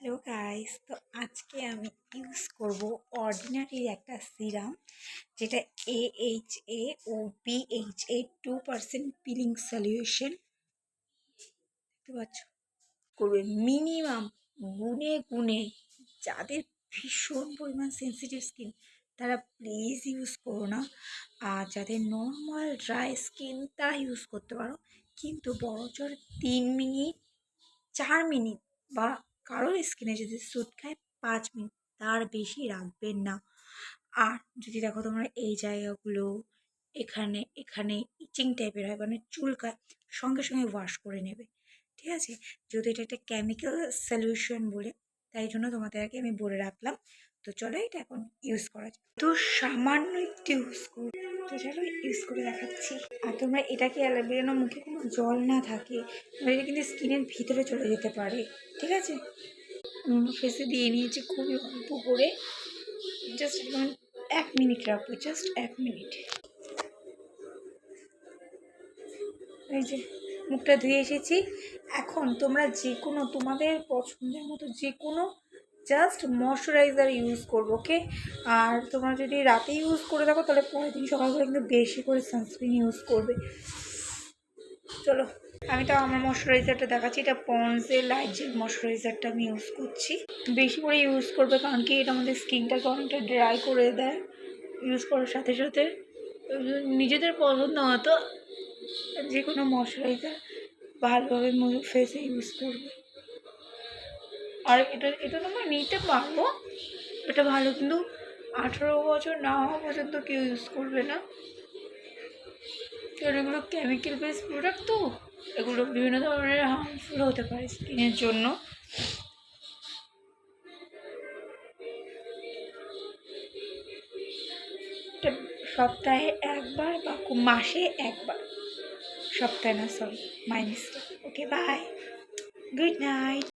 Hello guys, তো আজকে আমি ইউজ করব অর্ডিনারির একটা সিরাম, যেটা AHA ও BHA 2% পিলিং সলিউশন। দেখতে পাচ্ছ, করবে মিনিমাম গুনে গুনে। যাদের ভীষণ পরিমাণ সেন্সিটিভ স্কিন তারা প্লিজ ইউজ করো না। আর যাদের নর্মাল ড্রাই স্কিন তারা ইউজ করতে পারো, কিন্তু বড়জোর 3 মিনিট 4 মিনিট বা কারোর স্কিনে যদি স্যুট খায় 5 মিনিট, তার বেশি রাখবেন না। আর যদি দেখো তোমরা এই জায়গাগুলো এখানে এখানে ইচিং টাইপের হয়, মানে চুলকায়, সঙ্গে সঙ্গে ওয়াশ করে নেবে, ঠিক আছে? যেহেতু এটা একটা কেমিক্যাল সলিউশন বলে, তাই জন্য তোমাদেরকে আমি বলে রাখলাম। তো চলো এটা এখন ইউজ করা যায়, তো সামান্য একটু ইউজ করো। তো চলো ইউজ করে দেখাচ্ছি। আর তোমরা এটাকে বেরোনো মুখে কোনো জল না থাকে, এটা কিন্তু স্কিনের ভিতরে চলে যেতে পারে, ঠিক আছে? ফেসে দিয়ে নিয়েছি খুবই অল্প করে, জাস্ট 1 মিনিট রাখবো, জাস্ট 1 মিনিট। এই যে মুখটা ধুয়ে এসেছি। এখন তোমরা যে কোনো তোমাদের পছন্দের মতো যে কোনো জাস্ট ময়শ্চারাইজার ইউজ করবো, ওকে? আর তোমরা যদি রাতে ইউজ করে থাকো তাহলে পরের দিন সকালবেলা কিন্তু বেশি করে সানস্ক্রিন ইউজ করবে। চলো আমি তো আমার ময়শ্চারাইজারটা দেখাচ্ছি। এটা পন্ডসের লাইট জেল ময়শ্চারাইজারটা আমি ইউজ করছি। বেশি করে ইউজ করবে, কারণ কি এটা আমাদের স্কিনটাকে অনেকটা ড্রাই করে দেয় ইউজ করার সাথে সাথে। নিজেদের পছন্দ মতো যে কোনো ময়শ্চারাইজার ভালোভাবে ফেসে ইউজ করবে। আর এটা এটা তোমরা নিতে পারো, এটা ভালো, কিন্তু 18 বছর না হওয়া পর্যন্ত কেউ ইউজ করবে না, কারণ এগুলো কেমিক্যাল বেস প্রোডাক্ট, তো এগুলো বিভিন্ন ধরনের হার্মফুল হতে পারে স্কিনের জন্য। এটা সপ্তাহে একবার বা মাসে একবার, সপ্তাহে না, sorry, my mistake. Okay, bye, good night.